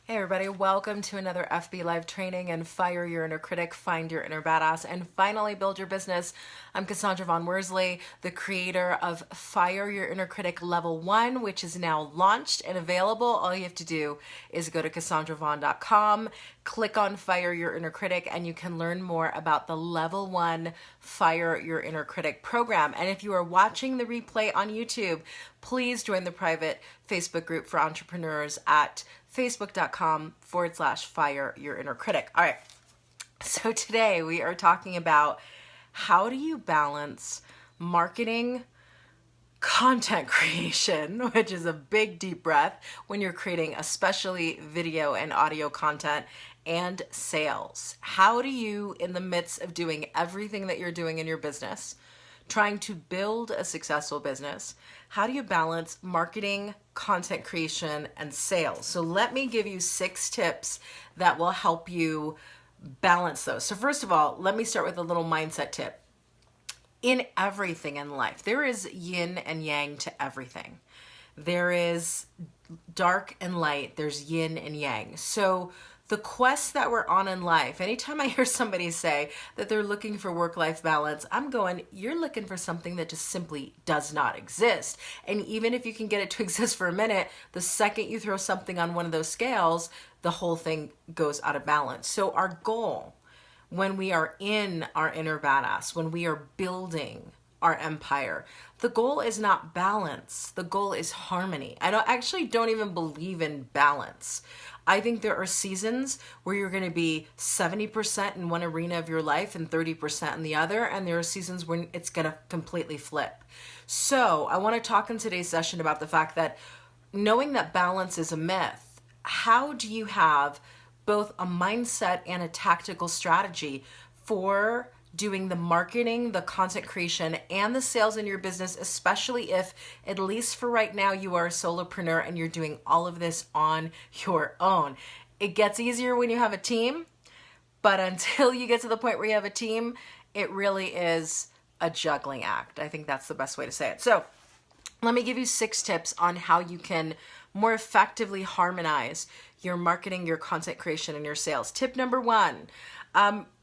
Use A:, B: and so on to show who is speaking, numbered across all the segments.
A: Hey everybody, welcome to another FB Live training and Fire Your Inner Critic, Find Your Inner Badass, and finally build your business. I'm Cassandra Von Worsley, the creator of Fire Your Inner Critic Level 1, which is now launched and available. All you have to do is go to CassandraVon.com, click on Fire Your Inner Critic, and you can learn more about the Level 1 Fire Your Inner Critic program. And if you are watching the replay on YouTube, please join the private Facebook group for entrepreneurs at facebook.com/fire your inner critic. All right. So today we are talking about how do you balance marketing, content creation, which is a big deep breath when you're creating especially video and audio content, and sales. How do you, in the midst of doing everything that you're doing in your business, trying to build a successful business, how do you balance marketing, content creation, and sales? So let me give you 6 tips that will help you balance those. So first of all, let me start with a little mindset tip. In everything in life, there is yin and yang to everything. There is dark and light. There's yin and yang. So the quest that we're on in life, anytime I hear somebody say that they're looking for work-life balance, I'm going, you're looking for something that just simply does not exist. And even if you can get it to exist for a minute, the second you throw something on one of those scales, the whole thing goes out of balance. So our goal when we are in our inner badass, when we are building our empire, the goal is not balance. The goal is harmony. I don't even believe in balance. I think there are seasons where you're going to be 70% in one arena of your life and 30% in the other, and there are seasons when it's going to completely flip. So I want to talk in today's session about the fact that knowing that balance is a myth, how do you have both a mindset and a tactical strategy for doing the marketing, the content creation, and the sales in your business, especially if, at least for right now, you are a solopreneur and you're doing all of this on your own. It gets easier when you have a team, but until you get to the point where you have a team, it really is a juggling act. I think that's the best way to say it. So let me give you 6 tips on how you can more effectively harmonize your marketing, your content creation, and your sales. Tip number 1,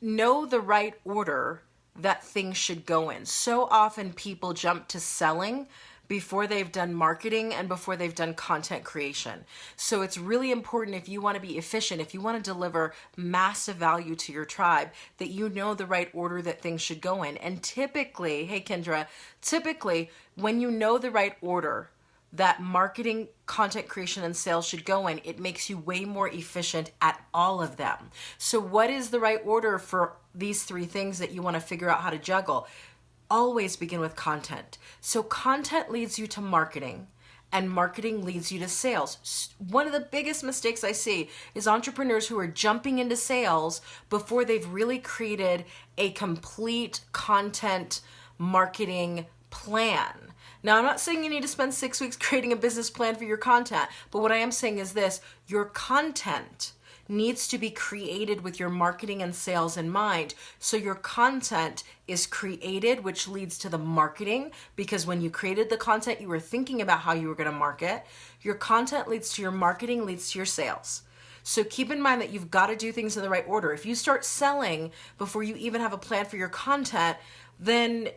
A: know the right order that things should go in. So often people jump to selling before they've done marketing and before they've done content creation. So it's really important, if you want to be efficient, if you want to deliver massive value to your tribe, that you know the right order that things should go in. And typically, hey Kendra, when you know the right order that marketing, content creation, and sales should go in, it makes you way more efficient at all of them. So what is the right order for these 3 things that you want to figure out how to juggle? Always begin with content. So content leads you to marketing, and marketing leads you to sales. One of the biggest mistakes I see is entrepreneurs who are jumping into sales before they've really created a complete content marketing plan. Now, I'm not saying you need to spend 6 weeks creating a business plan for your content, but what I am saying is this: your content needs to be created with your marketing and sales in mind. So your content is created, which leads to the marketing, because when you created the content, you were thinking about how you were going to market. Your content leads to your marketing, leads to your sales. So keep in mind that you've got to do things in the right order. If you start selling before you even have a plan for your content, then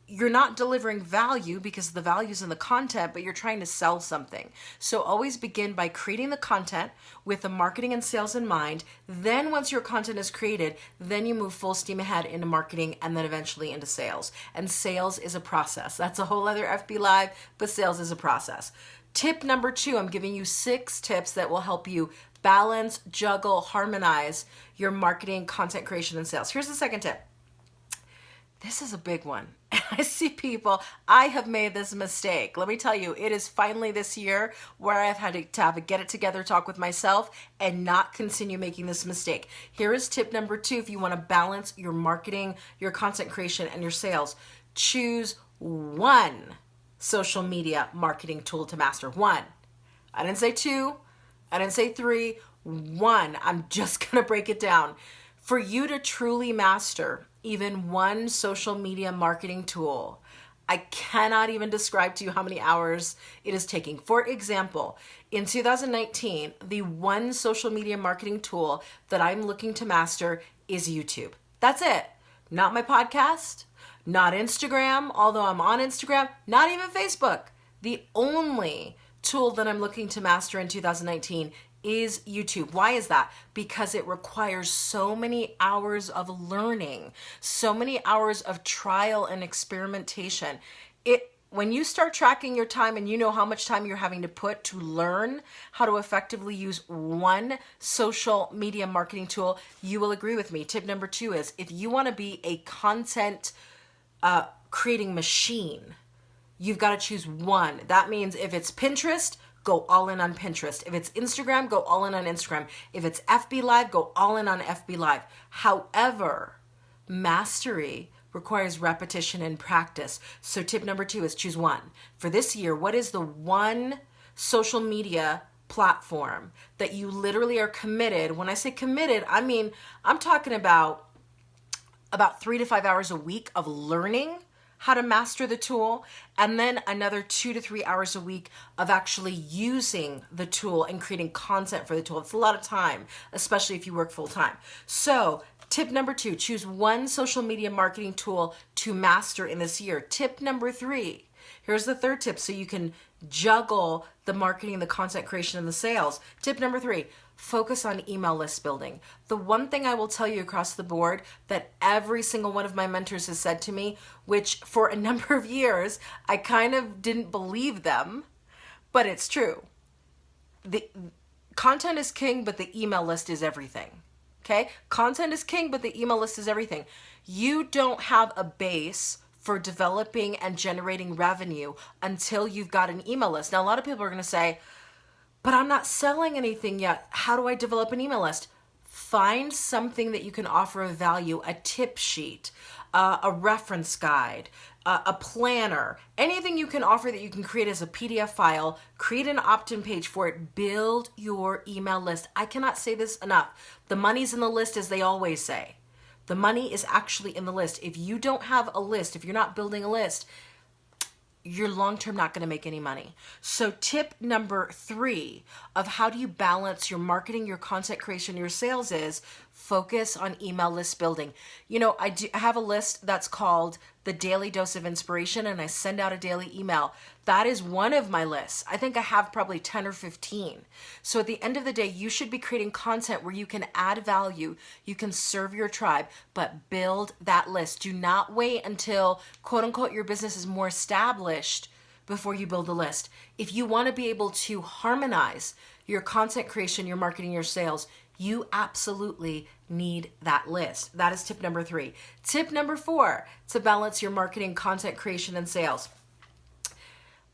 A: you're not delivering value, because the value is in the content, but you're trying to sell something. So always begin by creating the content with the marketing and sales in mind. Then once your content is created, then you move full steam ahead into marketing and then eventually into sales. And sales is a process. That's a whole other FB Live, but sales is a process. Tip number 2, I'm giving you 6 tips that will help you balance, juggle, harmonize your marketing, content creation, and sales. Here's the second tip. This is a big one. And I see people, I have made this mistake. Let me tell you, it is finally this year where I've had to have a get it together talk with myself and not continue making this mistake. Here is tip number 2. If you want to balance your marketing, your content creation, and your sales, choose one social media marketing tool to master. 1. I didn't say 2. I didn't say 3. 1. I'm just going to break it down. For you to truly master even one social media marketing tool, I cannot even describe to you how many hours it is taking. For example, In 2019, the one social media marketing tool that I'm looking to master is YouTube. That's it. Not my podcast, not Instagram, although I'm on Instagram, not even Facebook. The only tool that I'm looking to master in 2019 is YouTube. Why is that? Because it requires so many hours of learning, so many hours of trial and experimentation. When you start tracking your time and you know how much time you're having to put to learn how to effectively use one social media marketing tool, you will agree with me. Tip number 2 is if you want to be a content creating machine, you've got to choose one. That means if it's Pinterest, go all in on Pinterest. If it's Instagram, go all in on Instagram. If it's FB Live, go all in on FB Live. However, mastery requires repetition and practice. So tip number 2 is choose one. For this year, what is the one social media platform that you literally are committed? When I say committed, I mean, I'm talking about 3 to 5 hours a week of learning how to master the tool, and then another 2 to 3 hours a week of actually using the tool and creating content for the tool. It's a lot of time, especially if you work full time. So tip number 2, choose one social media marketing tool to master in this year. Tip number 3, here's the third tip so you can juggle the marketing, the content creation, and the sales. Tip number 3, focus on email list building. The one thing I will tell you across the board that every single one of my mentors has said to me, which for a number of years, I kind of didn't believe them, but it's true. The content is king, but the email list is everything. Okay? Content is king, but the email list is everything. You don't have a base for developing and generating revenue until you've got an email list. Now, a lot of people are going to say, but I'm not selling anything yet. How do I develop an email list? Find something that you can offer of value, a tip sheet, a reference guide, a planner, anything you can offer that you can create as a PDF file, create an opt-in page for it, build your email list. I cannot say this enough. The money's in the list, as they always say. The money is actually in the list. If you don't have a list, if you're not building a list, you're long-term not going to make any money. So tip number 3 of how do you balance your marketing, your content creation, your sales is focus on email list building. You know, I have a list that's called the Daily Dose of Inspiration, and I send out a daily email. That is one of my lists. I think I have probably 10 or 15. So at the end of the day, you should be creating content where you can add value, you can serve your tribe, but build that list. Do not wait until, quote unquote, your business is more established before you build a list. If you want to be able to harmonize your content creation, your marketing, your sales, you absolutely need that list. That is tip number 3. Tip number 4, to balance your marketing, content creation, and sales.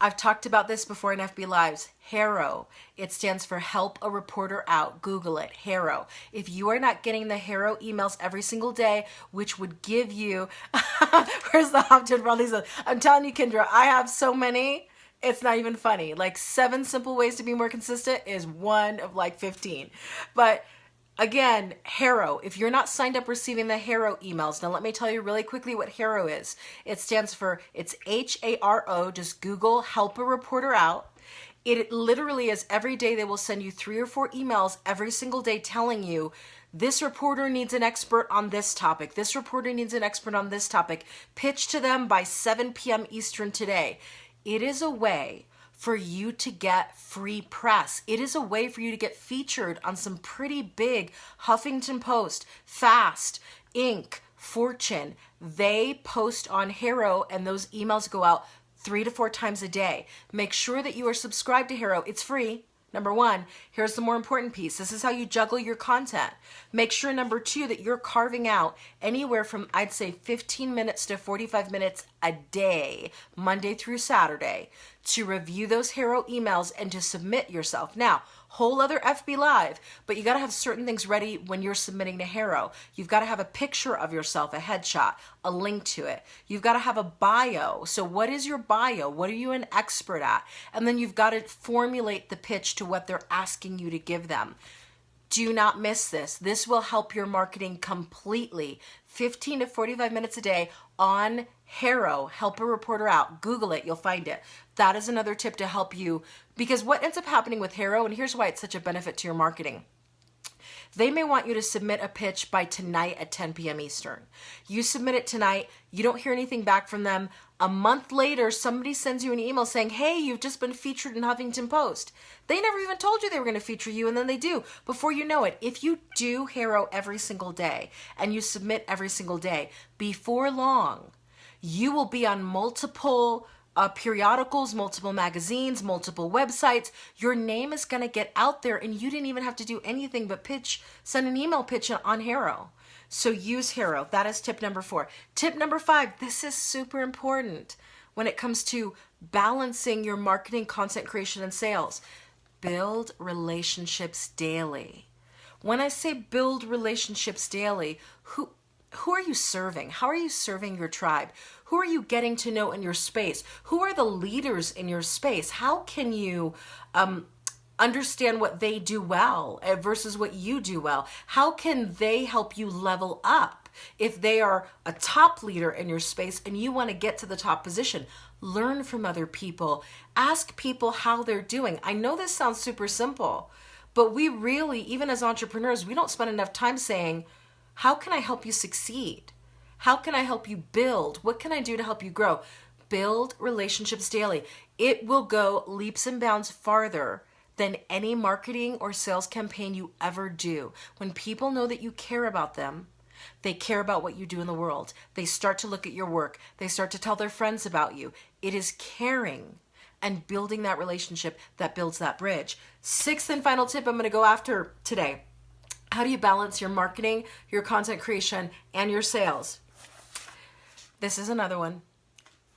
A: I've talked about this before in FB Lives. HARO. It stands for Help a Reporter Out. Google it. HARO. If you are not getting the HARO emails every single day, which would give you... Where's the opt-in for all these? I'm telling you, Kendra, I have so many. It's not even funny. Like 7 simple ways to be more consistent is one of like 15. But again, HARO, if you're not signed up receiving the HARO emails, now let me tell you really quickly what HARO is. It stands for, it's HARO, just Google Help a Reporter Out. It literally is every day they will send you 3 or 4 emails every single day telling you, this reporter needs an expert on this topic. This reporter needs an expert on this topic. Pitch to them by 7 p.m. Eastern today. It is a way for you to get free press. It is a way for you to get featured on some pretty big Huffington Post, Fast, Inc., Fortune. They post on HARO and those emails go out 3 to 4 times a day. Make sure that you are subscribed to HARO. It's free. Number 1, here's the more important piece. This is how you juggle your content. Make sure, number 2, that you're carving out anywhere from, I'd say, 15 minutes to 45 minutes a day, Monday through Saturday, to review those HARO emails and to submit yourself. Now, whole other FB Live, but you got to have certain things ready when you're submitting to HARO. You've got to have a picture of yourself, a headshot, a link to it. You've got to have a bio. So what is your bio? What are you an expert at? And then you've got to formulate the pitch to what they're asking you to give them. Do not miss this. This will help your marketing completely. 15 to 45 minutes a day on HARO, Help a Reporter Out. Google it, you'll find it. That is another tip to help you, because what ends up happening with HARO, and here's why it's such a benefit to your marketing. They may want you to submit a pitch by tonight at 10 p.m. Eastern. You submit it tonight, you don't hear anything back from them. A month later, somebody sends you an email saying, hey, you've just been featured in Huffington Post. They never even told you they were going to feature you, and then they do. Before you know it, if you do HARO every single day and you submit every single day, before long, you will be on multiple periodicals, multiple magazines, multiple websites. Your name is going to get out there, and you didn't even have to do anything but send an email pitch on HARO. So use HARO. That is tip number 4. Tip number 5, this is super important when it comes to balancing your marketing, content creation, and sales. Build relationships daily. When I say build relationships daily, who are you serving? How are you serving your tribe? Who are you getting to know in your space? Who are the leaders in your space? How can you understand what they do well versus what you do well? How can they help you level up? If they are a top leader in your space and you want to get to the top position, learn from other people. Ask people how they're doing. I know this sounds super simple, but we really, even as entrepreneurs, we don't spend enough time saying, how can I help you succeed? How can I help you build? What can I do to help you grow? Build relationships daily. It will go leaps and bounds farther than any marketing or sales campaign you ever do. When people know that you care about them, they care about what you do in the world. They start to look at your work. They start to tell their friends about you. It is caring and building that relationship that builds that bridge. 6th and final tip I'm going to go after today. How do you balance your marketing, your content creation, and your sales? This is another one.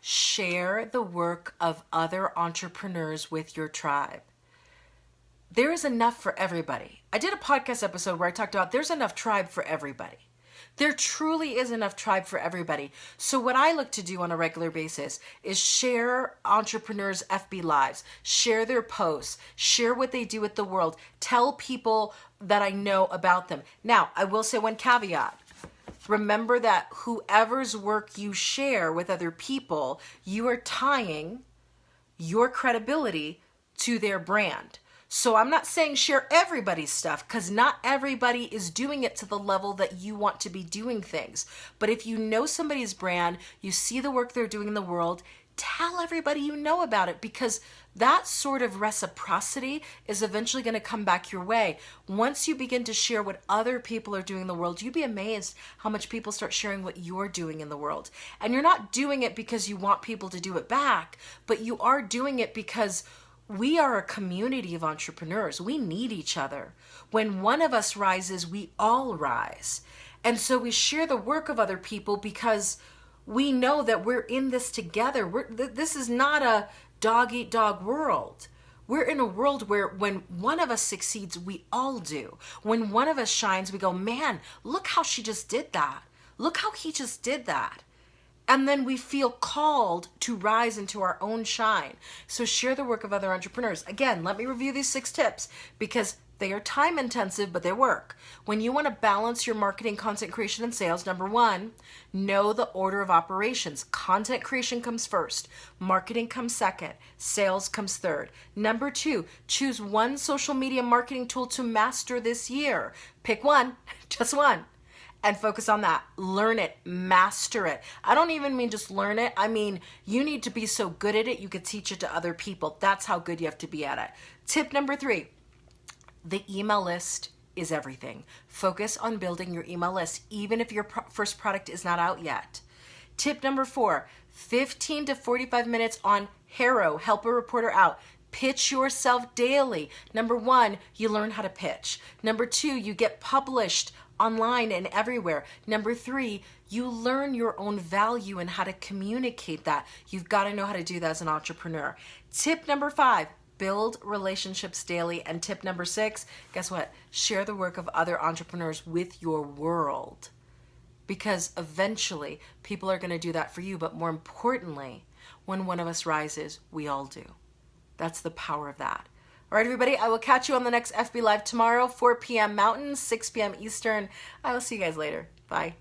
A: Share the work of other entrepreneurs with your tribe. There is enough for everybody. I did a podcast episode where I talked about there's enough tribe for everybody. There truly is enough tribe for everybody. So what I look to do on a regular basis is share entrepreneurs' FB lives, share their posts, share what they do with the world, tell people that I know about them. Now, I will say one caveat. Remember that whoever's work you share with other people, you are tying your credibility to their brand. So I'm not saying share everybody's stuff, because not everybody is doing it to the level that you want to be doing things. But if you know somebody's brand, you see the work they're doing in the world, tell everybody you know about it, because that sort of reciprocity is eventually going to come back your way. Once you begin to share what other people are doing in the world, you'd be amazed how much people start sharing what you're doing in the world. And you're not doing it because you want people to do it back, but you are doing it because we are a community of entrepreneurs. We need each other. When one of us rises, we all rise. And so we share the work of other people because we know that we're in this together. This is not a dog-eat-dog world. We're in a world where when one of us succeeds, we all do. When one of us shines, we go, man, look how she just did that. Look how he just did that. And then we feel called to rise into our own shine. So share the work of other entrepreneurs. Again, let me review these 6 tips because they are time intensive, but they work. When you want to balance your marketing, content creation, and sales, number 1, know the order of operations. Content creation comes first. Marketing comes second. Sales comes third. Number 2, choose one social media marketing tool to master this year. Pick one, just one. And focus on that. Learn it, master it. I don't even mean just learn it. I mean, you need to be so good at it, you could teach it to other people. That's how good you have to be at it. Tip number 3, the email list is everything. Focus on building your email list, even if your first product is not out yet. Tip number 4, 15 to 45 minutes on HARO, Help a Reporter Out. Pitch yourself daily. Number 1, you learn how to pitch. Number 2, you get published online and everywhere. Number 3, you learn your own value and how to communicate that. You've got to know how to do that as an entrepreneur. Tip number 5, build relationships daily. And tip number 6, guess what? Share the work of other entrepreneurs with your world. Because eventually people are going to do that for you. But more importantly, when one of us rises, we all do. That's the power of that. All right, everybody, I will catch you on the next FB Live tomorrow, 4 p.m. Mountain, 6 p.m. Eastern. I will see you guys later. Bye.